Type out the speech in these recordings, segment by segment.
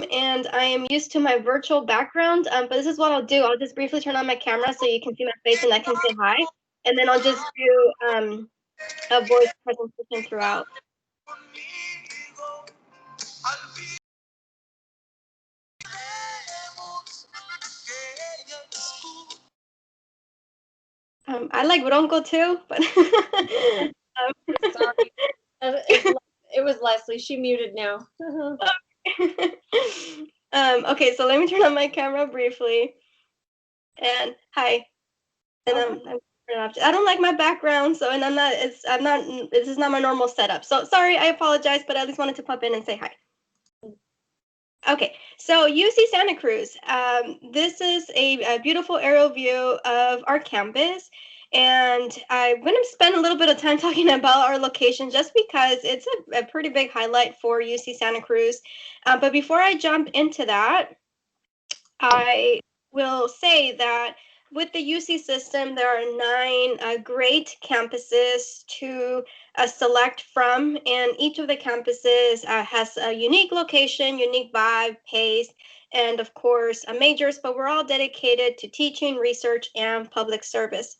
and I am used to my virtual background, but this is what I'll do. I'll just briefly turn on my camera so you can see my face and I can say hi, and then I'll just do a voice presentation throughout. I like Bronco too, but sorry. It was Leslie. She muted now. Okay, so let me turn on my camera briefly. And hi. And I don't like my background, so this is not my normal setup. So sorry, I apologize, but I at least wanted to pop in and say hi. Okay, so UC Santa Cruz. This is a beautiful aerial view of our campus. And I'm going to spend a little bit of time talking about our location just because it's a pretty big highlight for UC Santa Cruz. But before I jump into that, I will say that with the UC system, there are 9 great campuses to select from, and each of the campuses has a unique location, unique vibe, pace, and of course, majors, but we're all dedicated to teaching, research, and public service.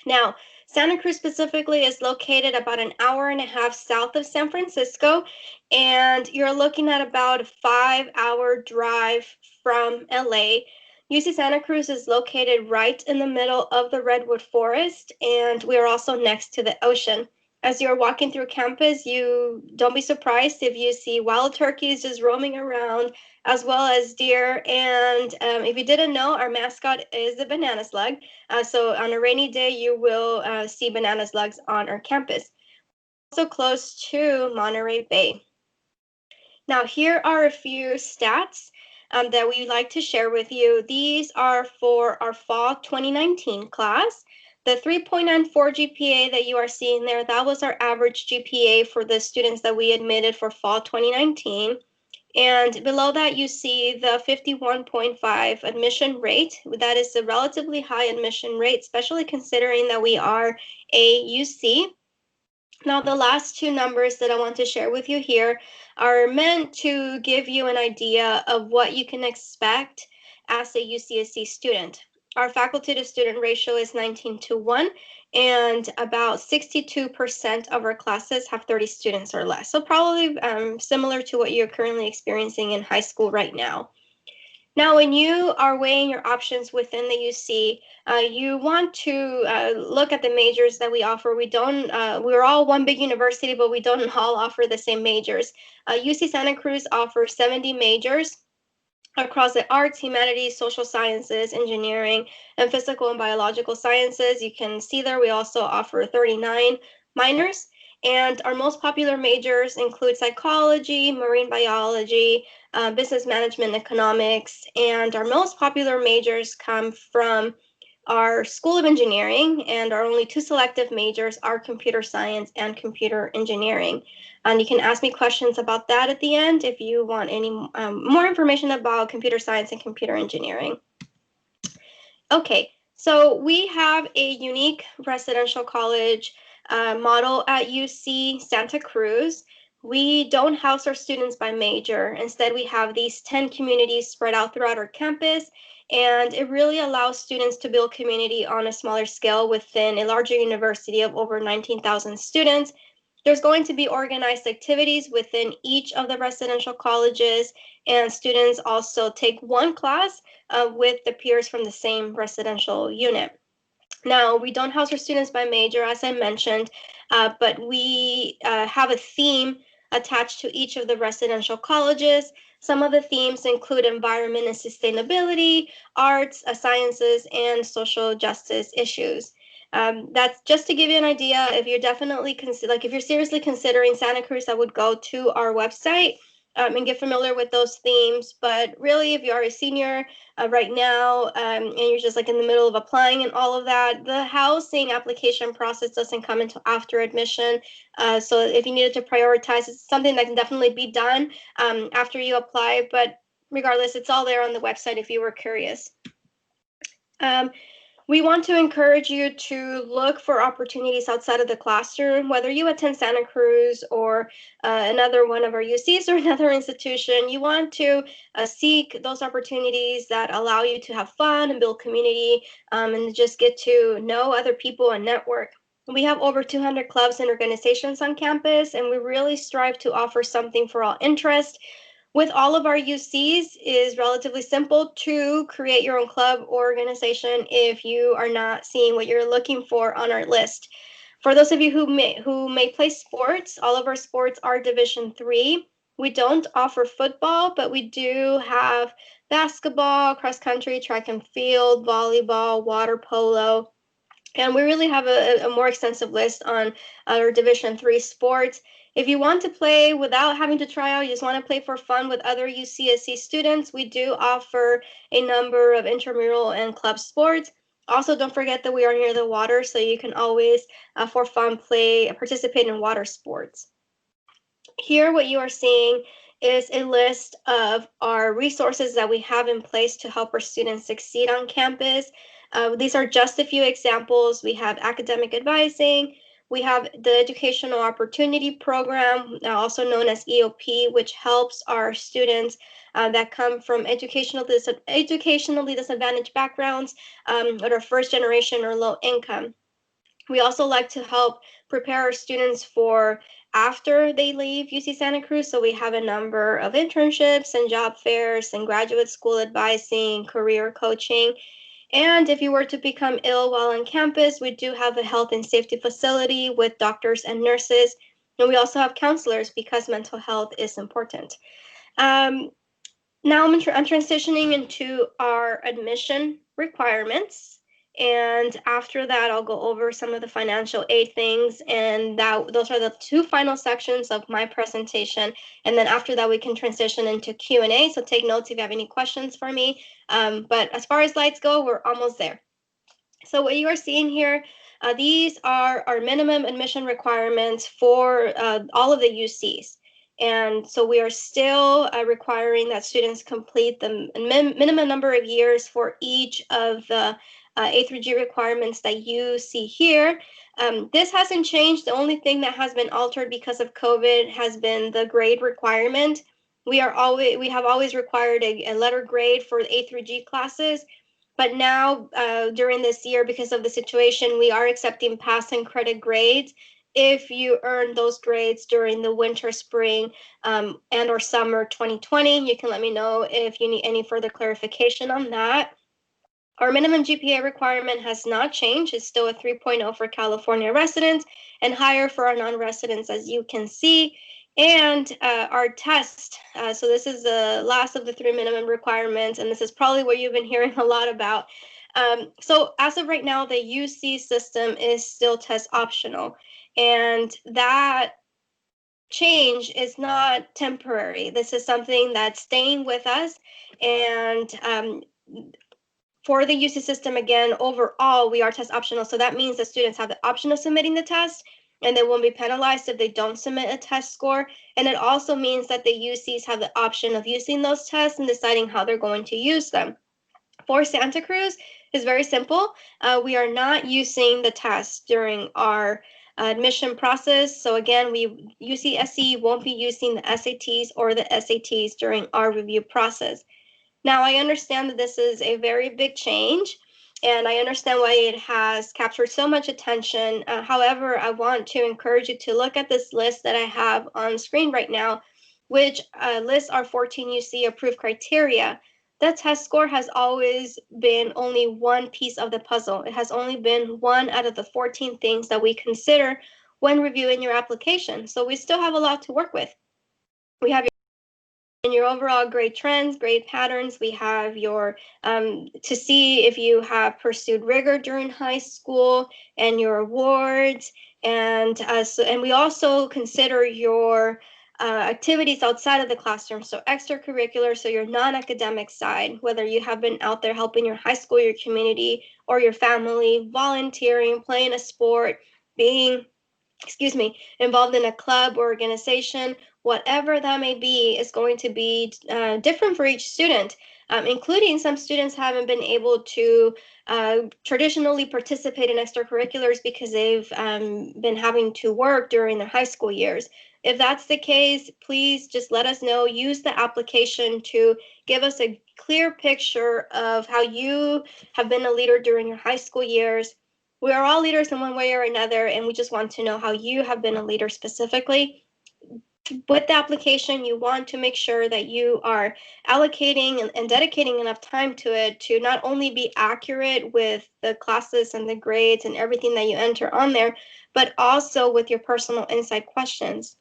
Now, Santa Cruz specifically is located about an hour and a half south of San Francisco, and you're looking at about a 5-hour drive from LA. UC Santa Cruz is located right in the middle of the Redwood Forest, and we are also next to the ocean. As you're walking through campus, you don't be surprised if you see wild turkeys just roaming around, as well as deer. And if you didn't know, our mascot is the banana slug. So on a rainy day, you will see banana slugs on our campus. Also close to Monterey Bay. Now, here are a few stats that we like to share with you. These are for our fall 2019 class. The 3.94 GPA that you are seeing there, that was our average GPA for the students that we admitted for fall 2019. And below that, you see the 51.5 admission rate. That is a relatively high admission rate, especially considering that we are a UC. Now, the last 2 numbers that I want to share with you here are meant to give you an idea of what you can expect as a UCSC student. Our faculty to student ratio is 19:1, and about 62% of our classes have 30 students or less. So probably similar to what you're currently experiencing in high school right now. Now, when you are weighing your options within the UC, you want to look at the majors that we offer. We're all one big university, but we don't all offer the same majors. UC Santa Cruz offers 70 majors across the arts, humanities, social sciences, engineering, and physical and biological sciences. You can see there we also offer 39 minors. And our most popular majors include psychology, marine biology, business management, economics, and our most popular majors come from our School of Engineering, and our only 2 selective majors are computer science and computer engineering. And you can ask me questions about that at the end if you want any more information about computer science and computer engineering. Okay, so we have a unique residential college model at UC Santa Cruz. We don't house our students by major. Instead, we have these 10 communities spread out throughout our campus, and it really allows students to build community on a smaller scale within a larger university of over 19,000 students. There's going to be organized activities within each of the residential colleges, and students also take one class with the peers from the same residential unit. Now, we don't house our students by major, as I mentioned, but we have a theme attached to each of the residential colleges. Some of the themes include environment and sustainability, arts, sciences, and social justice issues. That's just to give you an idea. If you're if you're seriously considering Santa Cruz, I would go to our website and get familiar with those themes. But really, if you are a senior right now and you're just like in the middle of applying and all of that, the housing application process doesn't come until after admission. So if you needed to prioritize, it's something that can definitely be done after you apply. But regardless, it's all there on the website if you were curious. We want to encourage you to look for opportunities outside of the classroom, whether you attend Santa Cruz or another one of our UCs or another institution. You want to seek those opportunities that allow you to have fun and build community, and just get to know other people and network. We have over 200 clubs and organizations on campus, and we really strive to offer something for all interests. With all of our UCs, is relatively simple to create your own club or organization if you are not seeing what you're looking for on our list. For those of you who may play sports, all of our sports are Division 3. We don't offer football, but we do have basketball, cross country, track and field, volleyball, water polo, and we really have a more extensive list on our Division 3 sports. If you want to play without having to try out, you just want to play for fun with other UCSC students, we do offer a number of intramural and club sports. Also, don't forget that we are near the water, so you can always, for fun, participate in water sports. Here, what you are seeing is a list of our resources that we have in place to help our students succeed on campus. These are just a few examples. We have academic advising. We have the Educational Opportunity Program, also known as EOP, which helps our students that come from educationally disadvantaged backgrounds, that are first generation or low income. We also like to help prepare our students for after they leave UC Santa Cruz. So we have a number of internships and job fairs and graduate school advising, career coaching. And if you were to become ill while on campus, we do have a health and safety facility with doctors and nurses. And we also have counselors because mental health is important. Now I'm transitioning into our admission requirements. And after that, I'll go over some of the financial aid things. And those are the two final sections of my presentation. And then after that, we can transition into Q&A. So take notes if you have any questions for me. But as far as lights go, we're almost there. So what you are seeing here, these are our minimum admission requirements for all of the UCs. And so we are still requiring that students complete the minimum number of years for each of the A through G requirements that you see here. This hasn't changed. The only thing that has been altered because of COVID has been the grade requirement. We have always required a letter grade for the A through G classes. But now, during this year, because of the situation, we are accepting pass and credit grades. If you earn those grades during the winter, spring, and or summer 2020, you can let me know if you need any further clarification on that. Our minimum GPA requirement has not changed. It's still a 3.0 for California residents and higher for our non-residents, as you can see. And our test, so this is the last of the 3 minimum requirements, and this is probably what you've been hearing a lot about. So as of right now, the UC system is still test optional, and that change is not temporary. This is something that's staying with us, and for the UC system, again, overall, we are test optional. So that means that students have the option of submitting the test, and they won't be penalized if they don't submit a test score. And it also means that the UCs have the option of using those tests and deciding how they're going to use them. For Santa Cruz, it's very simple. We are not using the tests during our admission process. So again, UCSC won't be using the SATs or the SATs during our review process. Now, I understand that this is a very big change, and I understand why it has captured so much attention. However, I want to encourage you to look at this list that I have on screen right now, which lists our 14 UC approved criteria. The test score has always been only one piece of the puzzle. It has only been one out of the 14 things that we consider when reviewing your application. So we still have a lot to work with. We have your overall grade trends, grade patterns. We have your to see if you have pursued rigor during high school and your awards, and we also consider your activities outside of the classroom, so extracurricular, so your non-academic side, whether you have been out there helping your high school, your community, or your family, volunteering, playing a sport, being involved in a club or organization, whatever that may be, is going to be different for each student. including some students haven't been able to traditionally participate in extracurriculars because they've been having to work during their high school years. If that's the case, please just let us know. Use the application to give us a clear picture of how you have been a leader during your high school years. We are all leaders in one way or another, and we just want to know how you have been a leader specifically. With the application, you want to make sure that you are allocating and dedicating enough time to it to not only be accurate with the classes and the grades and everything that you enter on there, but also with your personal insight questions.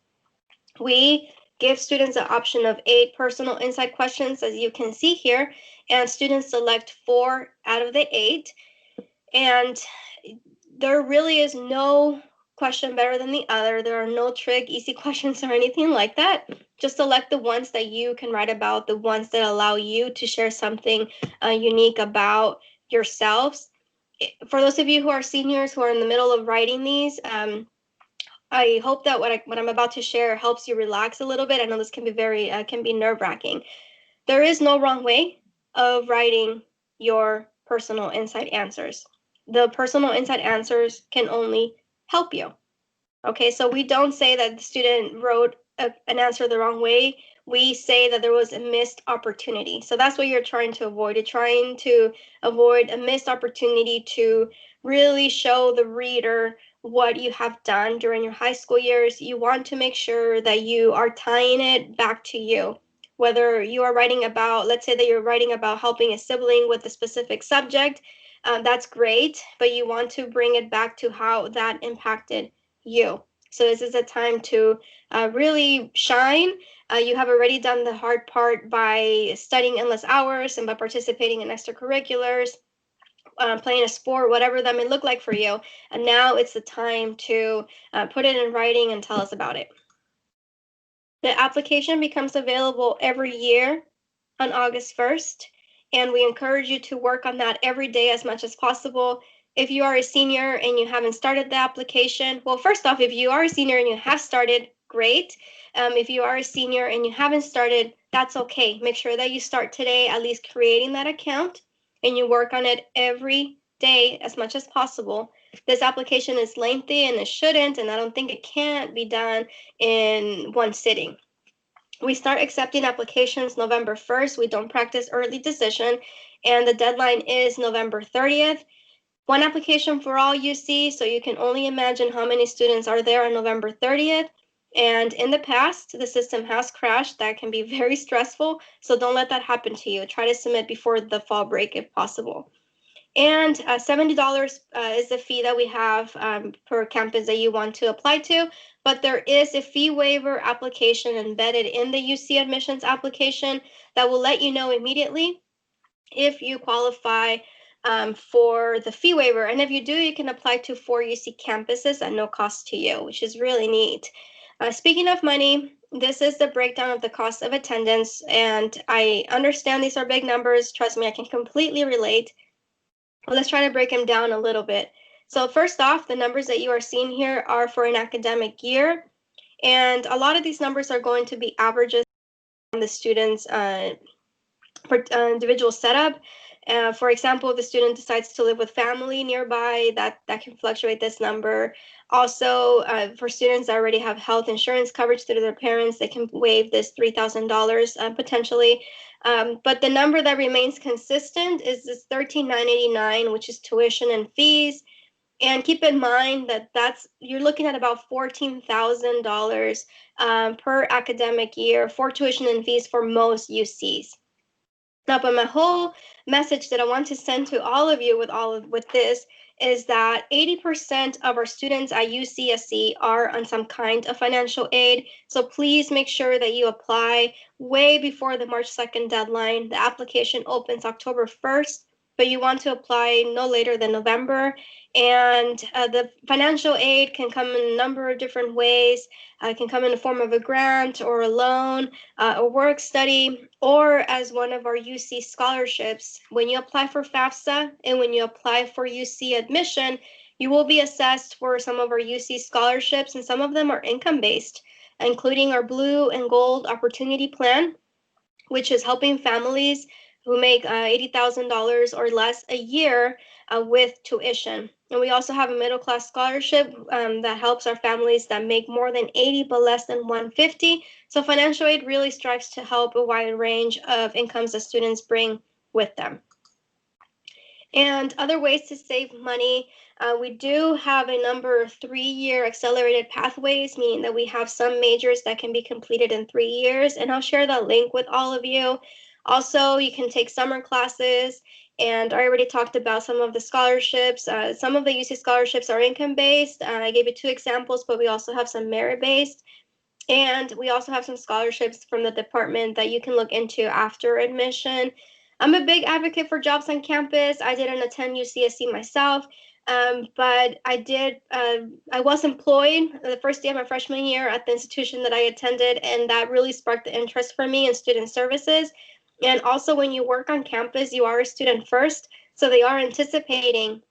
We give students an option of 8 personal insight questions, as you can see here, and students select 4 out of the 8. And there really is no question better than the other. There are no trick, easy questions or anything like that. Just select the ones that you can write about, the ones that allow you to share something unique about yourselves. For those of you who are seniors who are in the middle of writing these, I hope that what I'm about to share helps you relax a little bit. I know this can be can be nerve-wracking. There is no wrong way of writing your personal insight answers. The personal insight answers can only help you. Okay, so we don't say that the student wrote an answer the wrong way. We say that there was a missed opportunity. So that's what you're trying to avoid. You're trying to avoid a missed opportunity to really show the reader what you have done during your high school years. You want to make sure that you are tying it back to you. Whether you are writing about, let's say that you're writing about helping a sibling with a specific subject, that's great, but you want to bring it back to how that impacted you. So this is a time to really shine. You have already done the hard part by studying endless hours and by participating in extracurriculars, playing a sport, whatever that may look like for you. And now it's the time to put it in writing and tell us about it. The application becomes available every year on August 1st, and we encourage you to work on that every day as much as possible. If you are a senior and you haven't started the application, well, first off, if you are a senior and you have started, great. If you are a senior and you haven't started, that's okay. Make sure that you start today, at least creating that account, and you work on it every day as much as possible. This application is lengthy and it shouldn't, and I don't think it can be done in one sitting. We start accepting applications November 1st. We don't practice early decision, and the deadline is November 30th. One application for all UC, so you can only imagine how many students are there on November 30th. And in the past, the system has crashed. That can be very stressful, so don't let that happen to you. Try to submit before the fall break if possible. And $70 is the fee that we have per campus that you want to apply to. But there is a fee waiver application embedded in the UC admissions application that will let you know immediately if you qualify for the fee waiver. And if you do, you can apply to 4 UC campuses at no cost to you, which is really neat. Speaking of money, this is the breakdown of the cost of attendance. And I understand these are big numbers. Trust me, I can completely relate. Let's try to break them down a little bit. So first off, the numbers that you are seeing here are for an academic year. And a lot of these numbers are going to be averages on the student's individual setup. For example, if the student decides to live with family nearby, that can fluctuate this number. Also, for students that already have health insurance coverage through their parents, they can waive this $3,000 potentially. But the number that remains consistent is this $13,989, which is tuition and fees. And keep in mind that you're looking at about $14,000 per academic year for tuition and fees for most UCs. Now, but my whole message that I want to send to all of you with this is that 80% of our students at UCSC are on some kind of financial aid. So please make sure that you apply way before the March 2nd deadline. The application opens October 1st, but you want to apply no later than November. And the financial aid can come in a number of different ways. It can come in the form of a grant or a loan, a work study, or as one of our UC scholarships. When you apply for FAFSA and when you apply for UC admission, you will be assessed for some of our UC scholarships, and some of them are income-based, including our Blue and Gold Opportunity Plan, which is helping families who make $80,000 or less a year with tuition. And we also have a middle class scholarship that helps our families that make more than 80 but less than 150. So financial aid really strives to help a wide range of incomes that students bring with them. And other ways to save money, we do have a number of 3-year accelerated pathways, meaning that we have some majors that can be completed in 3 years, and I'll share that link with all of you. Also, you can take summer classes, and I already talked about some of the scholarships. Some of the UC scholarships are income-based. I gave you 2 examples, but we also have some merit-based. And we also have some scholarships from the department that you can look into after admission. I'm a big advocate for jobs on campus. I didn't attend UCSC myself, but I was employed the first day of my freshman year at the institution that I attended, and that really sparked the interest for me in student services. And also, when you work on campus, you are a student first, so they are anticipating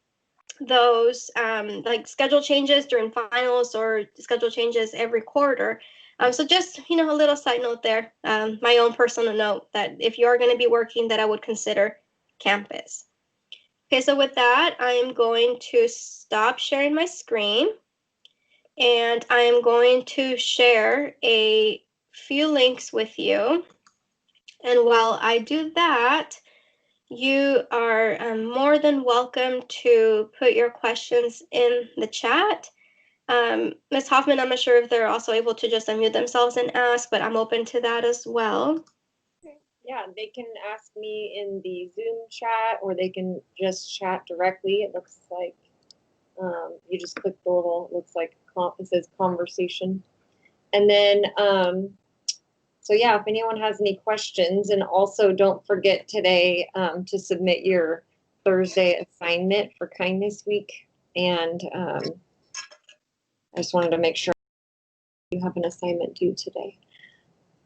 those like schedule changes during finals or schedule changes every quarter. So just, a little side note there, my own personal note that if you're going to be working, that I would consider campus. Okay, so with that, I'm going to stop sharing my screen, and I'm going to share a few links with you. And while I do that, you are more than welcome to put your questions in the chat. Ms. Hoffman, I'm not sure if they're also able to just unmute themselves and ask, but I'm open to that as well. Yeah, they can ask me in the Zoom chat, or they can just chat directly. It looks like you just click the little, it looks like it says conversation. And then, so yeah, if anyone has any questions, and also don't forget today to submit your Thursday assignment for Kindness Week. And I just wanted to make sure you have an assignment due today.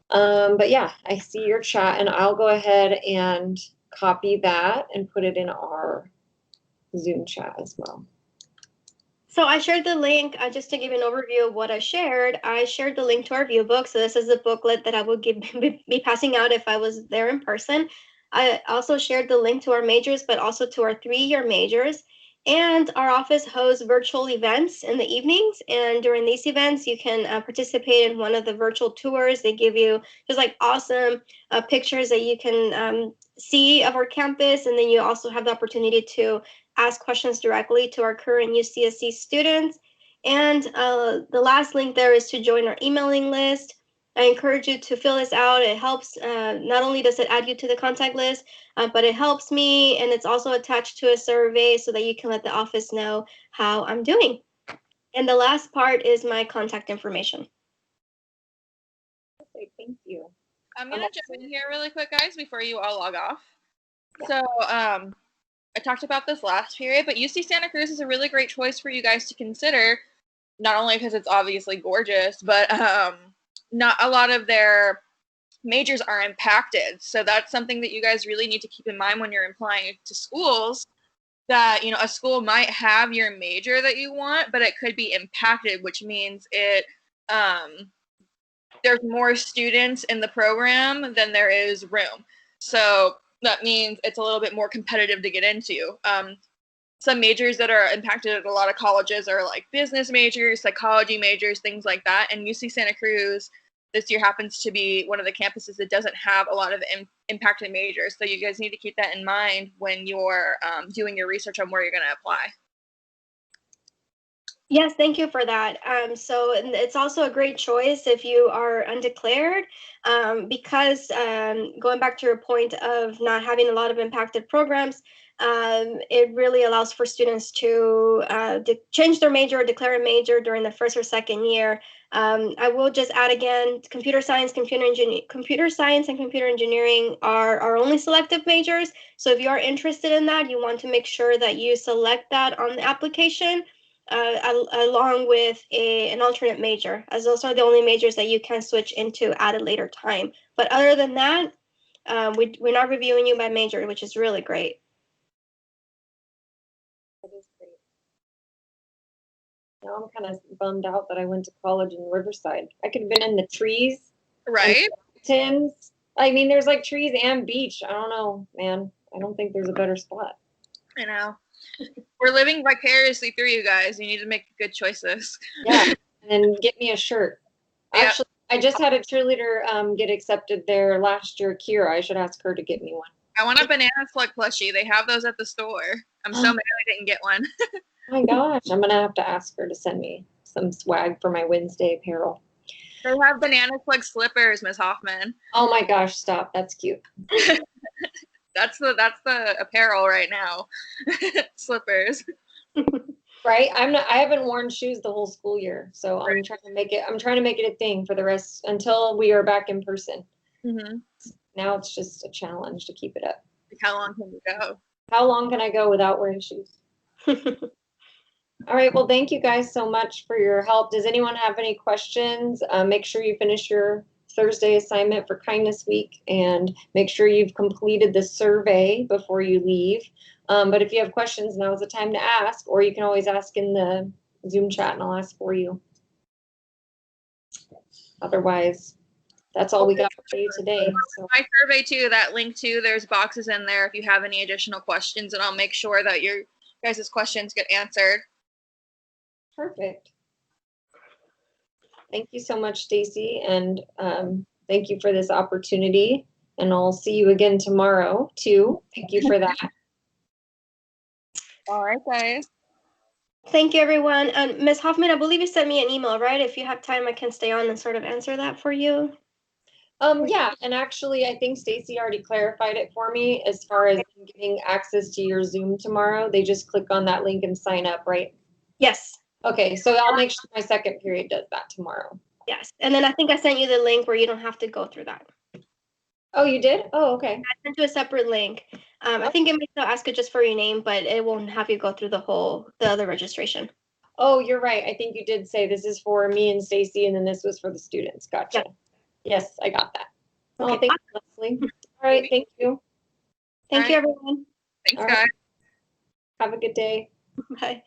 But yeah, I see your chat, and I'll go ahead and copy that and put it in our Zoom chat as well. So I shared the link, just to give an overview of what I shared the link to our view book. So this is a booklet that I would be passing out if I was there in person. I also shared the link to our majors, but also to our 3-year majors. And our office hosts virtual events in the evenings. And during these events, you can participate in one of the virtual tours. They give you just like awesome pictures that you can see of our campus. And then you also have the opportunity to ask questions directly to our current UCSC students. And the last link there is to join our emailing list. I encourage you to fill this out. It helps, not only does it add you to the contact list, but it helps me, and it's also attached to a survey so that you can let the office know how I'm doing. And the last part is my contact information. Okay, thank you. I'm gonna jump in here really quick, guys, before you all log off. So I talked about this last period, but UC Santa Cruz is a really great choice for you guys to consider, not only because it's obviously gorgeous, but not a lot of their majors are impacted. So that's something that you guys really need to keep in mind when you're applying to schools, that, a school might have your major that you want, but it could be impacted, which means there's more students in the program than there is room. So that means it's a little bit more competitive to get into. Some majors that are impacted at a lot of colleges are like business majors, psychology majors, things like that. And UC Santa Cruz this year happens to be one of the campuses that doesn't have a lot of impacted majors. So you guys need to keep that in mind when you're doing your research on where you're going to apply. Yes, thank you for that. So it's also a great choice if you are undeclared, because going back to your point of not having a lot of impacted programs, it really allows for students to change their major or declare a major during the first or second year. I will just add again, computer science and computer engineering are our only selective majors. So if you are interested in that, you want to make sure that you select that on the application. Along with an alternate major, as those are the only majors that you can switch into at a later time. But other than that, we're not reviewing you by major, which is really great. That is great. Now I'm kind of bummed out that I went to college in Riverside. I could have been in the trees, right? Mountains. I mean, there's like trees and beach. I don't know, man. I don't think there's a better spot. I know. We're living vicariously through you guys. You need to make good choices. Yeah, and get me a shirt. Yeah. Actually, I just had a cheerleader get accepted there last year, Kira. I should ask her to get me one. I want a banana slug plushie. They have those at the store. I'm so mad I didn't get one. Oh my gosh, I'm gonna have to ask her to send me some swag for my Wednesday apparel. They have banana slug slippers, Miss Hoffman. Oh my gosh, stop. That's cute. That's the apparel right now. Slippers. Right? I haven't worn shoes the whole school year, so I'm trying to make it a thing for the rest until we are back in person. Mm-hmm. Now it's just a challenge to keep it up. Like, how long can you go? How long can I go without wearing shoes? All right, well, thank you guys so much for your help. Does anyone have any questions? Make sure you finish your Thursday assignment for Kindness Week and make sure you've completed the survey before you leave. But if you have questions, now is the time to ask, or you can always ask in the Zoom chat and I'll ask for you. Otherwise, that's all we got for you today. So. My survey too, that link too, there's boxes in there if you have any additional questions, and I'll make sure that your guys' questions get answered. Perfect. Thank you so much, Stacy, and thank you for this opportunity. And I'll see you again tomorrow too. Thank you for that. All right, guys. Thank you, everyone. And Ms. Hoffman, I believe you sent me an email, right? If you have time, I can stay on and sort of answer that for you. Yeah, and actually, I think Stacy already clarified it for me as far as getting access to your Zoom tomorrow. They just click on that link and sign up, right? Yes. Okay, so I'll make sure my second period does that tomorrow. Yes. And then I think I sent you the link where you don't have to go through that. Oh, you did? Oh, okay. I sent you a separate link. I think it may still ask it just for your name, but it won't have you go through the other registration. Oh, you're right. I think you did say this is for me and Stacy, and then this was for the students. Gotcha. Yeah. Yes, I got that. Okay. Oh, thank you, Leslie. All right, thank you. Thank you, everyone. Thanks, All guys. right. Have a good day. Bye.